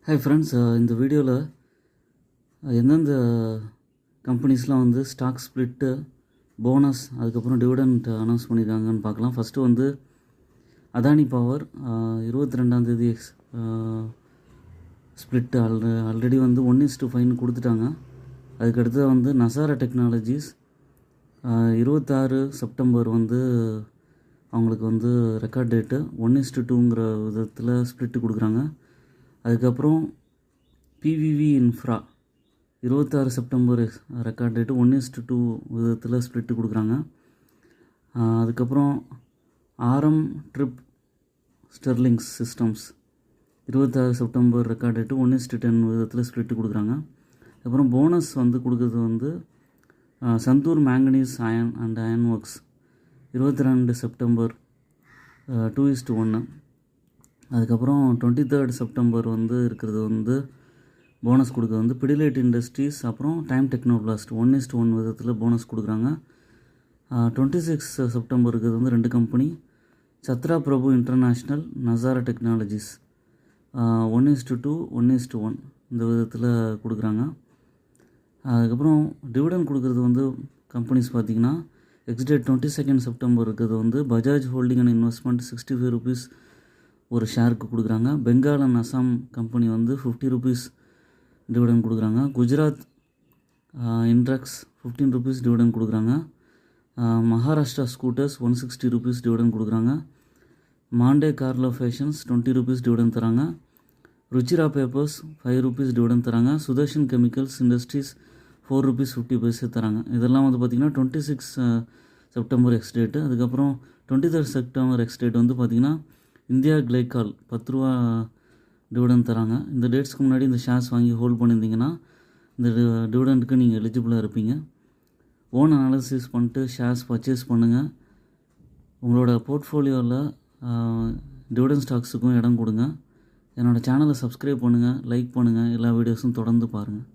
Hi friends, இந்த வீடியோவில் எந்தெந்த கம்பெனிஸ்லாம் வந்து ஸ்டாக் ஸ்ப்ளிட்டு, போனஸ், அதுக்கப்புறம் டிவிடெண்ட் அனௌன்ஸ் பண்ணியிருக்காங்கன்னு பார்க்கலாம். ஃபஸ்ட்டு வந்து அதானி பவர் 22ஆந்தேதி ஸ்ப்ளிட்டு ஆல்ரெடி வந்து 1:5 கொடுத்துட்டாங்க. அதுக்கடுத்து வந்து நசாரா டெக்னாலஜிஸ் 26 செப்டம்பர் வந்து அவங்களுக்கு வந்து ரெக்கார்ட் டேட்டு 1:2ங்கிற விதத்தில் ஸ்ப்ளிட்டு கொடுக்குறாங்க. அதுக்கப்புறம் PVV infra 26 September record date 1:2 விதத்தில் ஸ்ப்ளிட்டு கொடுக்குறாங்க. அதுக்கப்புறம் RM trip sterlings systems 26 September record date 1:10 விதத்தில் ஸ்ப்ளிட்டு கொடுக்குறாங்க. அப்புறம் போனஸ் வந்து கொடுக்குறது வந்து Sandur manganese iron and iron works 22 September 2:1. அதுக்கப்புறம் 23 செப்டம்பர் வந்து இருக்கிறது வந்து போனஸ் கொடுக்குறது வந்து பிடிலைட் இண்டஸ்ட்ரீஸ், அப்புறம் டைம் டெக்னோபிளாஸ்ட் 1:1 விதத்தில் போனஸ் கொடுக்குறாங்க. 26 செப்டம்பர் இருக்கிறது வந்து 2 கம்பெனி, சத்ரா பிரபு இன்டர்நேஷ்னல், நசாரா டெக்னாலஜிஸ் 1:2 1:1 இந்த விதத்தில் கொடுக்குறாங்க. அதுக்கப்புறம் டிவிடெண்ட் கொடுக்குறது வந்து கம்பெனிஸ் பார்த்திங்கன்னா எக்ஸ்டேட் 22 செப்டம்பர் இருக்கிறது வந்து Bajaj holding and investment 65 rupees ஒரு ஷேருக்கு கொடுக்குறாங்க. பெங்கால் அண்ட் அசாம் கம்பெனி வந்து 50 ரூபீஸ் டிவிடெண்ட் கொடுக்குறாங்க. குஜராத் இன்ட்ரக்ஸ் 15 ரூபீஸ் டிவிடெண்ட் கொடுக்குறாங்க. மகாராஷ்டிரா ஸ்கூட்டர்ஸ் 160 ரூபீஸ் டிவிடெண்ட் கொடுக்குறாங்க. Monte Carlo Fashions 20 rupees dividend தராங்க. ருச்சிரா பேப்பர்ஸ் 5 ரூபீஸ் டிவிடெண்ட் தராங்க. Sudarshan Chemicals Industries 4 rupees 50 paise தராங்க. இதெல்லாம் வந்து பார்த்திங்கன்னா 26 செப்டம்பர் எக்ஸ்டேட்டு. அதுக்கப்புறம் 23 செப்டம்பர் எக்ஸ்டேட் வந்து பார்த்திங்கன்னா இந்தியா கிளைக்கால் 10 ரூபா டிவிடெண்ட் தராங்க. இந்த டேட்ஸ்க்கு முன்னாடி இந்த ஷேர்ஸ் வாங்கி ஹோல்ட் பண்ணியிருந்தீங்கன்னா இந்த டிவிடெண்ட்டுக்கு நீங்கள் எலிஜிபிளாக இருப்பீங்க. ஓன் அனாலிசிஸ் பண்ணிட்டு ஷேர்ஸ் பர்ச்சேஸ் பண்ணுங்கள். உங்களோட போர்ட்ஃபோலியோவில் டிவிடெண்ட் ஸ்டாக்ஸுக்கும் இடம் கொடுங்க. என்னோடய சேனலை சப்ஸ்கிரைப் பண்ணுங்கள், லைக் பண்ணுங்கள், எல்லா வீடியோஸும் தொடர்ந்து பாருங்கள்.